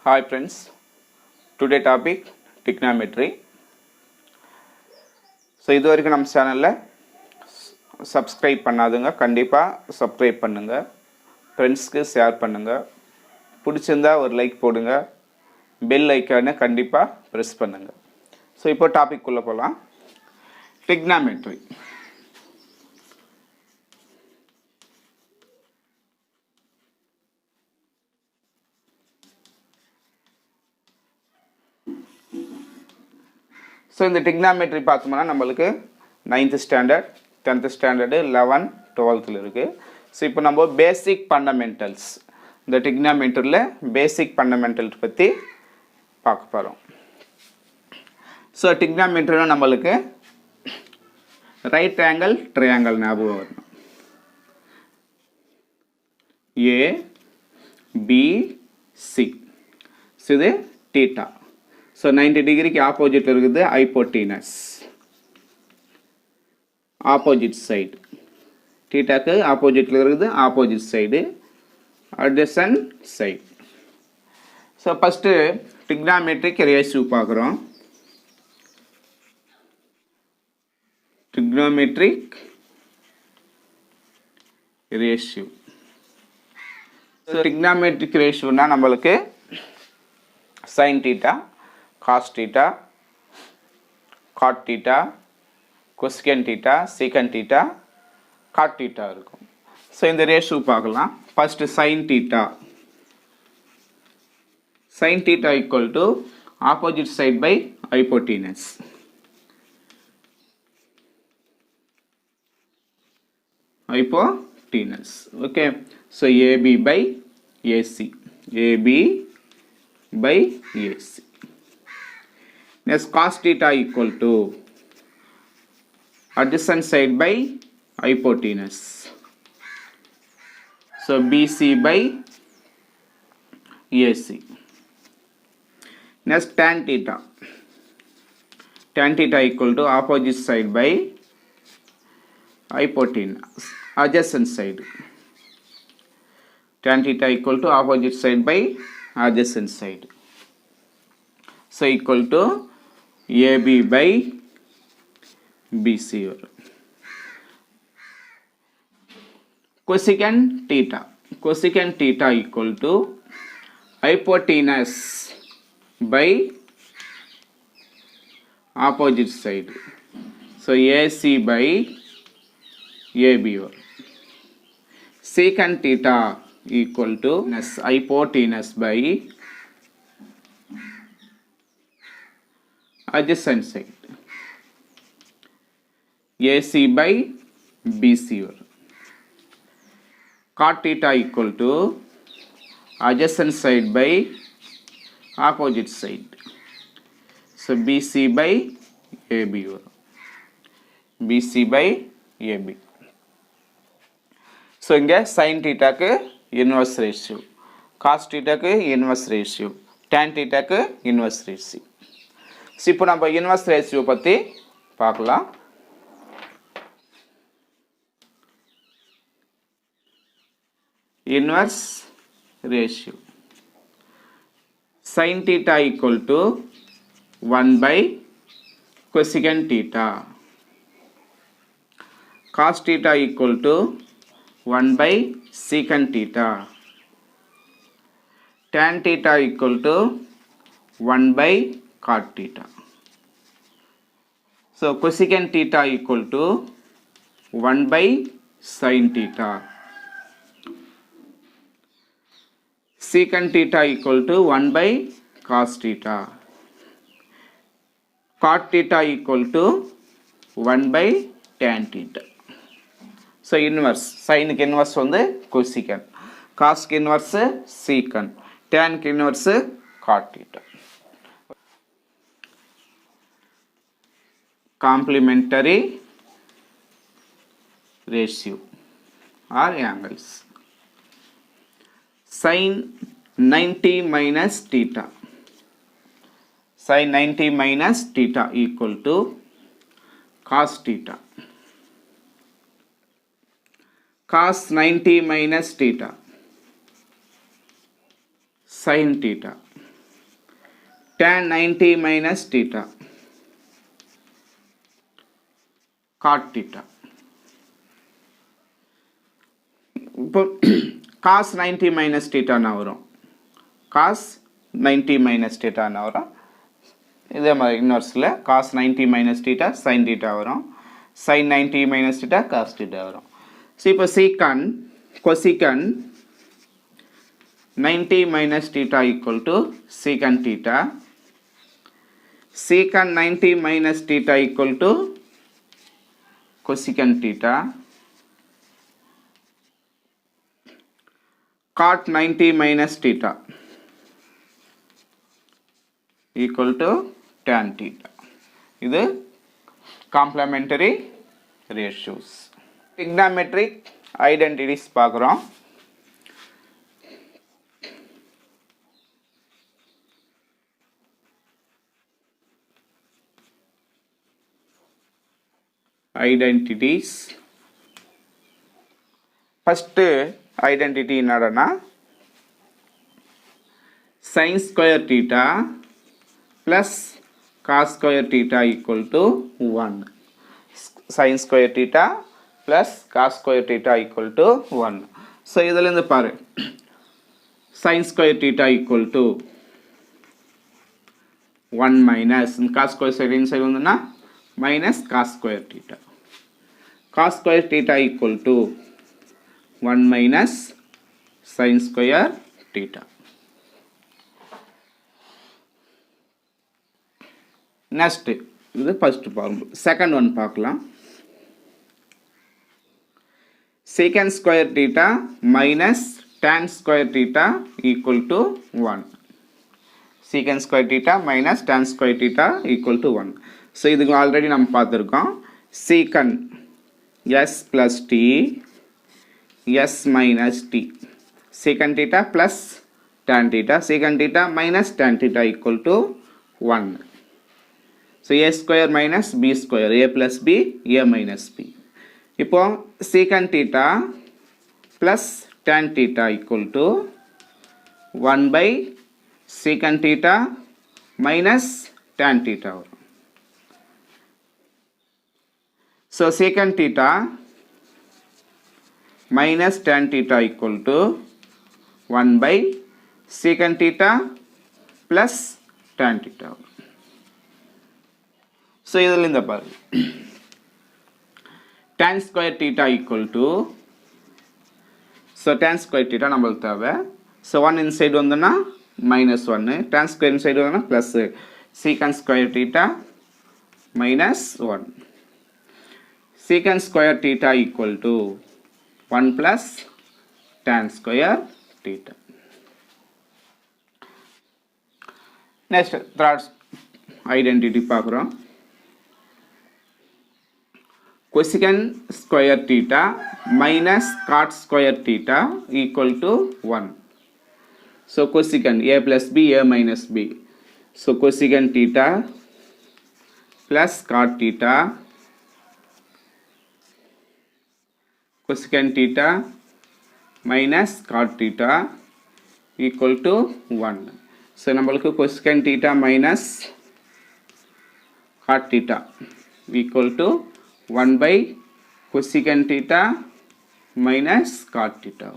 Hi friends, today topic trigonometry. So இது வரைக்கும் நம்ம சேனலில் சப்ஸ்கிரைப் பண்ணாதுங்க, கண்டிப்பாக சப்ஸ்கிரைப் பண்ணுங்கள், ஃப்ரெண்ட்ஸ்க்கு ஷேர் பண்ணுங்கள், பிடிச்சிருந்தா ஒரு லைக் போடுங்க, பெல் ஐக்கானை கண்டிப்பாக ப்ரெஸ் பண்ணுங்கள். ஸோ இப்போ டாபிக் குள்ளே போகலாம். trigonometry. ஸோ இந்த trigonometry பார்த்தோம்னா நம்மளுக்கு 9th standard, 10th standard, 11, 12th இருக்குது. ஸோ இப்போ நம்ம பேசிக் ஃபண்டமெண்டல்ஸ், இந்த trigonometryயில் பேசிக் ஃபண்டமெண்டல்ஸ் பற்றி பார்க்க போகிறோம். ஸோ trigonometryயில் நம்மளுக்கு ரைட் ஆங்கிள் ட்ரையாங்கிள் ஞாபகம் வரணும். ஏ பி சி. ஸோ இது டீட்டா. ஸோ 90 டிகிரிக்கு ஆப்போசிட்டில் இருக்குது ஹைப்போட்டீனஸ், ஆப்போசிட் சைடு. டீட்டாக்கு ஆப்போசிட்டில் இருக்குது opposite side, adjacent side. So first trigonometric ratio பார்க்குறோம். trigonometric ratio. ஸோ trigonometric ரேஷியோனா நம்மளுக்கு sin theta, cos theta, cot theta, cosecant theta, secant theta, cot theta இருக்கும். So இந்த ரேஷியோ பார்க்கலாம். First sin theta. sin theta equal to opposite side by hypotenuse. Hypotenuse. Okay. So AB by AC. AB by AC. Next cos theta equal to adjacent side by hypotenuse. So BC by AC. Next tan theta. Tan theta equal to opposite side by hypotenuse, adjacent side. Tan theta equal to opposite side by adjacent side. So equal to AB by BC. Cosecant theta. Cosecant theta equal to hypotenuse by opposite side. So AC by AB. Secant theta equal to hypotenuse by adjacent side. AC by BC. Cot theta equal to adjacent side by opposite side. So BC by AB. BC by AB. So இங்கே sin thetaக்கு inverse ratio, cos thetaக்கு inverse ratio, tan thetaக்கு inverse ratio. So இப்போ நம்ம inverse ratio பற்றி பார்க்கலாம். Inverse ratio. sin theta equal to 1 by cosecant theta. Cos theta equal to 1 by secant theta. Tan theta equal to 1 by cot theta. So cosecant theta equal to 1 by sin theta. Secant theta equal to 1 by cos theta. Cot theta equal to 1 by tan theta. So inverse, சைனுக்கு inverse வந்து cosecant, காஸ்க்கு inverse secant, டேனுக்கு inverse cot theta. Complementary ratio or angles. sin 90 minus theta. Sin 90 minus theta equal to cos theta. Cos 90 minus theta. Sin theta. tan 90 minus theta cot theta. இப்போ cos 90 minus theta னா வரும், cos 90 minus theta னா வரும். இதே மாதிரி இன்வர்ஸில் cos 90 minus theta sin theta வரும், sin 90 minus theta cos theta வரும். So இப்போ secant cosecant 90 minus theta equal to secant theta, secant 90 minus theta equal to cosecant theta, cot 90 minus theta equal to tan theta. இது complementary ratios. Trigonometric identities பார்க்குறோம். Identities. First identity என்னடனா sin square theta plus cos square theta equal to 1. sin square theta plus cos square theta equal to 1. So இதிலிருந்து பாரு, sin square theta equal to 1 minus cos square side inside வந்துனா minus cos square theta. Cos square theta equal to 1 minus sin square theta. Next, இது first formula. Second one பார்க்கலாம். Secant square theta minus tan square theta equal to 1. Secant square theta minus tan square theta equal to 1. So இதுக்கு already நம்ம பார்த்துருக்கோம். Secant s plus t s minus t, secant theta plus tan theta, secant theta minus tan theta equal to 1. So a square minus b square, a plus b, a minus b. இப்போ secant theta plus tan theta equal to 1 by secant theta minus tan theta வரும். So secant theta minus tan theta equal to 1 by secant theta plus tan theta. So இதில் இந்த பாரு, tan square theta equal to, so tan square theta நம்மளுக்கு தேவை, so 1 inside வந்துனா minus 1, tan square inside வந்துனா plus secant square theta minus 1. Secant square theta equal to 1 plus tan square theta. Next, third identity பார்க்குறோம். Cosecant square theta minus cot square theta equal to 1. So cosecant a plus b, a minus b. So cosecant theta plus cot theta, cosecant theta minus cot theta equal to 1. So நம்மளுக்கு cosecant theta minus cot theta equal to 1 by cosecant theta minus cot theta.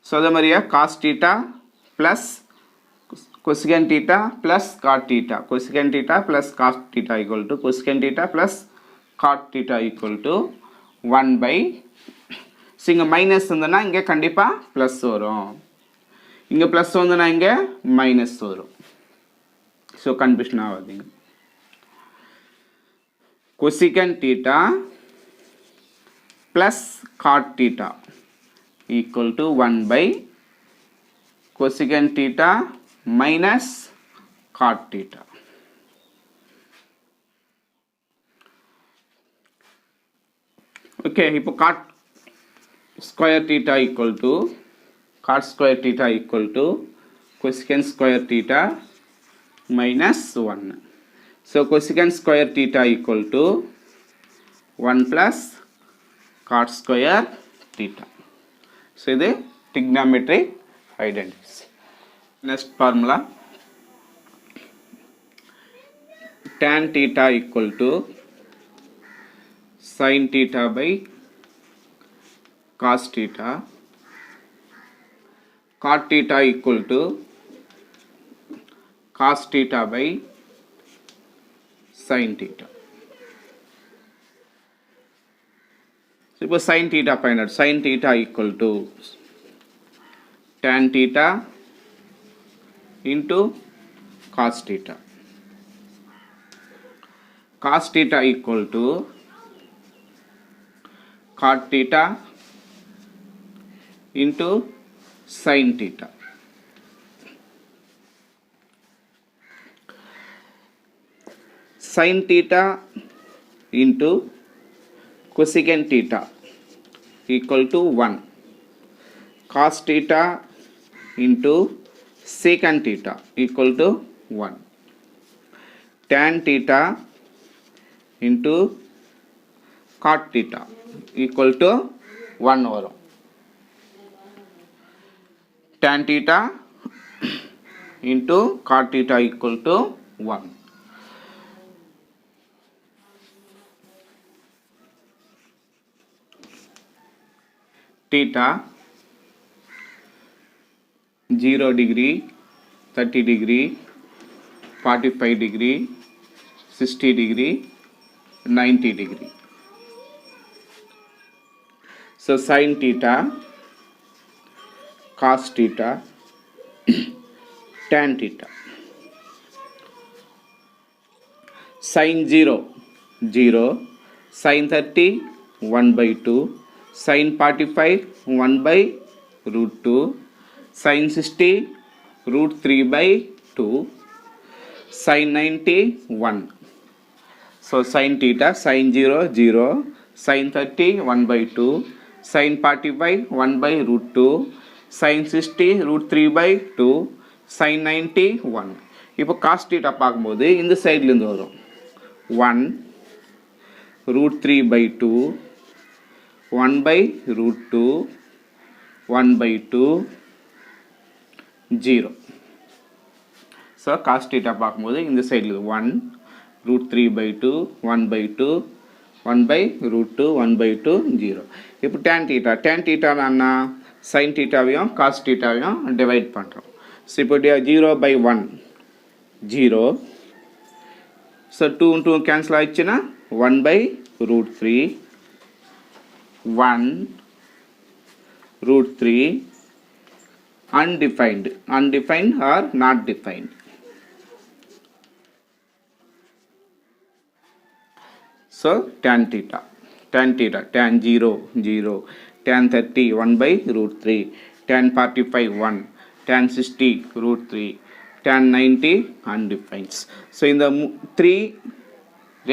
So அதே மாதிரியா cos theta plus cosecant theta plus cot theta, cosecant theta plus cos theta equal to cosecant theta plus cot theta equal to 1 by, so இங்கே minus இருந்ததுன்னா இங்கே கண்டிப்பாக plus வரும், இங்கே plus வந்துன்னா இங்கே மைனஸ் வரும். ஸோ கன்ஃபியூஷன் ஆகாதீங்க. cosecant theta plus cot theta equal to 1 by cosecant theta minus cot theta. Okay, இப்போ cot square theta equal to cosecant square theta minus 1. So cosecant square theta equal to 1 plus cot square theta. So இது trigonometric identities. next formula tan theta equal to sin theta by cos theta, cot theta equal to cos theta by sin theta. So இப்போ sin theta find out. Sin theta equal to tan theta into cos theta. Cos theta equal to cot theta into sin theta. Sin theta into cosecant theta equal to 1. Cos theta into secant theta equal to 1. Tan theta into cot theta equal to 1 வரும். Tan theta into cot theta equal to 1. Theta 0 degree, 30 degree, 45 degree, 60 degree, 90 degree. So sin theta, cos theta, tan theta. Sin 0, 0, sin 30, 1 by 2, sin 45, 1 by root 2, sin 60, root 3 by 2, sin 90, 1. So sin theta, sin 0, 0, sin 30, 1 by 2, sin 45, 1 by root 2, sin 60, root 3 by 2, sin 90, 1. இப்போ cos theta பார்க்கும்போது இந்த சைட்லேருந்து வரும் 1 root 3 by 2, 1 by root 2, 1 by 2, 0. So cos theta பார்க்கும்போது இந்த சைடில் 1 root 3 by 2, 1 by 2, 1 by root 2, 1 by 2, 0. இப்போ tan theta என்ன sin thetaவையும் cos thetaவையும் டிவைட் பண்ணுறோம். ஸோ இப்போ 0 by 1 0. ஸோ 2 2 கேன்சல் ஆயிடுச்சுன்னா 1 by root 3, 1 root 3, undefined or not defined. So tan theta, tan 0, 0, tan 30, 1 by root 3, tan 45, 1, tan 60, root 3, tan 90, undefined. So in the 3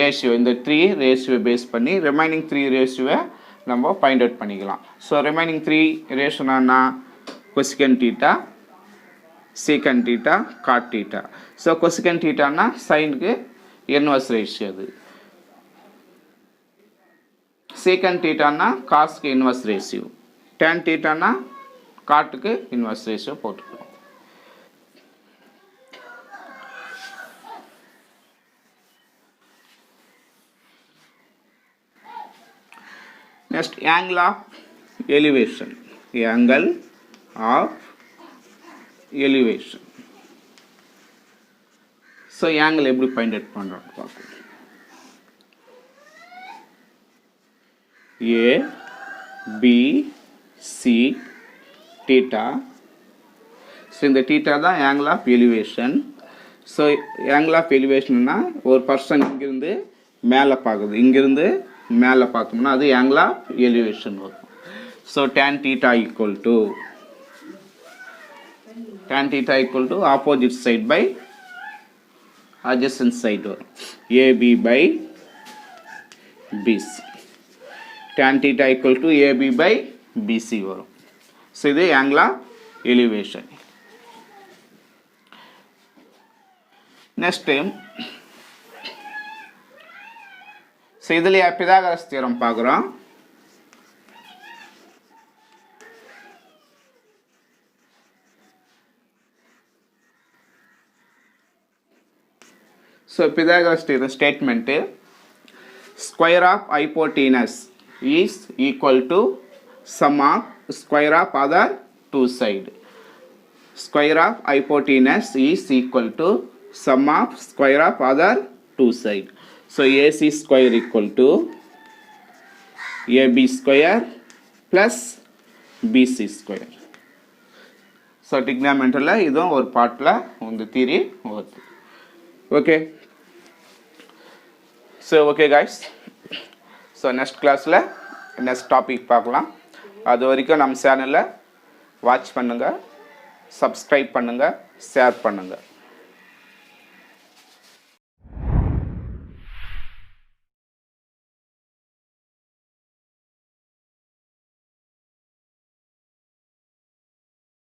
ratio, இந்த 3 ratio base பண்ணி remaining 3 ratio நம்ம find out பண்ணிக்கலாம். So remaining 3 ரேஷியோனா cosecant theta, secant theta, cot theta. So cosecant thetaனா சைனுக்கு inverse ratio அது. secant thetaனா காஸ்க்கு இன்வர்ஸ் ரேஷியோ. tan thetaனா காட்டுக்கு இன்வர்ஸ் ரேஷியோ போட்டுக்கலாம். Next, angle of elevation. Angle of elevation. So angle எப்படி find out பண்றோம் பார்ப்போம். A B C theta. So இந்த theta தான் angle of elevation. So angle of elevation னா ஒரு பர்சன் இங்கிருந்து மேலே பார்க்குது, இங்கிருந்து மேலே பார்த்தோம்னா அது angle of elevation வரும். So tan theta equal to opposite side by adjacent side வரும். AB by BC. Tan theta equal to AB by BC வரும். So இது angle of elevation. Next time, so இதுலயே பிதாகரஸ் தியரம் பார்க்குறோம். So Pythagoras statement square of hypotenuse is equal to sum of square of other two side. Square of hypotenuse is equal to sum of square of other two side. So AC square equal to AB square plus BC square. So trigonometry இதுவும் ஒரு பார்ட்டில் இந்த theory வருது. Okay. So okay guys, so next கிளாஸில் next topic பார்க்கலாம். அது வரைக்கும் நம்ம சேனலை வாட்ச் பண்ணுங்கள், சப்ஸ்கிரைப் பண்ணுங்கள், ஷேர் பண்ணுங்கள்.